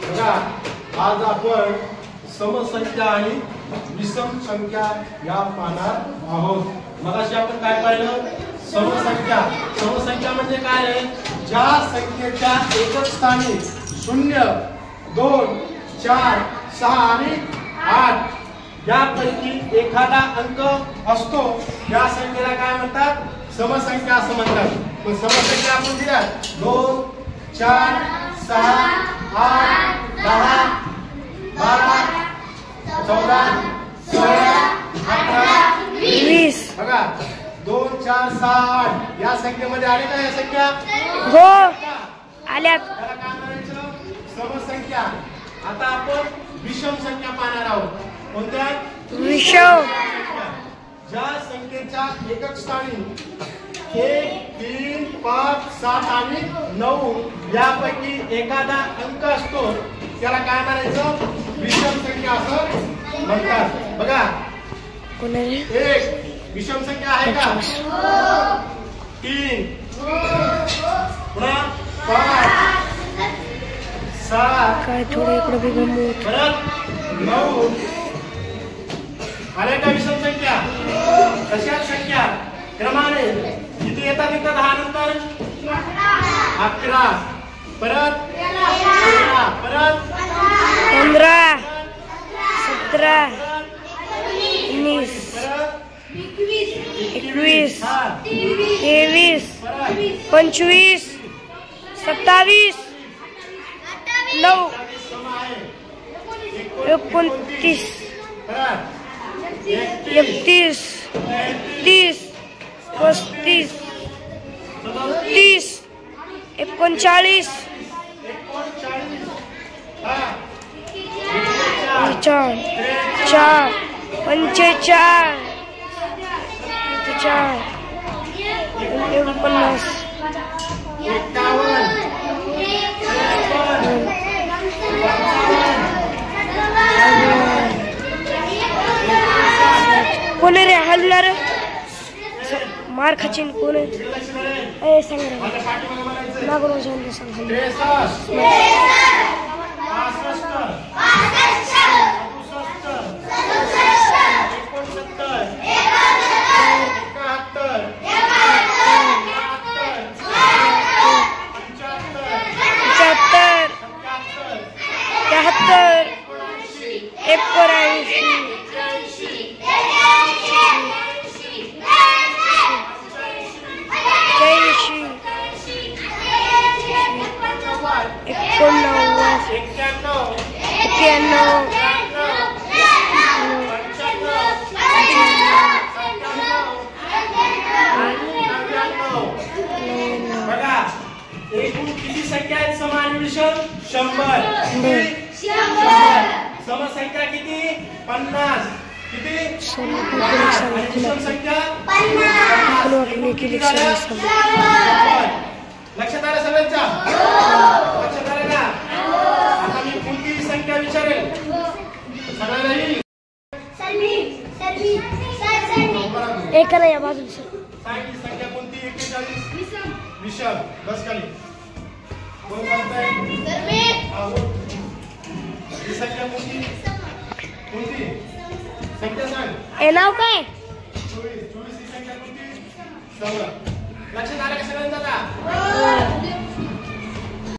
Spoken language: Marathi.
बघा, आज आपण समसंख्या आणि विषम संख्या या पाहणार आहोत. मगाशी आपण काय पाहिलं? समसंख्या. समसंख्या म्हणजे काय आहे? ज्या संख्येच्या एकक स्थानी 0, 2, 4, 6 आणि 8 यापैकी एखादा अंक असतो त्या संख्येला काय म्हणतात? समसंख्या असं म्हणतात. पण समसंख्या आपण दिल्या 2, 4, 6, 8, 10, 12, 14, 16, 18, 20. बघा 2, 4, 6, 8 या संख्येमध्ये आले का या संख्या? हो आल्यात. त्याला काय म्हणायचं? समसंख्या. आता आपण विषम संख्या पाहणार आहोत. कोणत्या? विषम. ज्या संख्येच्या एकक स्थानी 1, 3, 5, 7 आणि 9 यापैकी एखादा अंक असतो त्याला काय म्हणायचं? विषम संख्या असं म्हणतात. बघा, एक विषम संख्या आहे का? 3, पुन्हा 5, 7, काय थोडं इकडे बी गमू. परत 9 आल्या का विषम संख्या? तशाच संख्या क्रमाने किती येतात? इथं 10 नंतर 11, परत 13, परत 15, 17, 19, 21, 23, 25, 27, 9, 29, 31, 30, 35, 30, 39, 4, 45, 49, 51, कोण रे हलणार? मार खाचीन कोण? ए सांग रे. मागून जाऊन सांग. 100. समसंख्या किती? 50. किती? 50. विषम संख्या 50. लक्षात आलं सगळ्यांच्या? लक्षात आलं का? आता मी कोणती संख्या विचारेल सगळ्यांना येईल? एक नाही या बाजूला संख्या कोणती? 41. विषम. बस खाली. कोण सांगताय? ही संख्या कोणती? कोणती संख्या सांग. ए नाव काय? 24. ही संख्या कोणती? 16. लक्षात आलं का सगळ्यांना?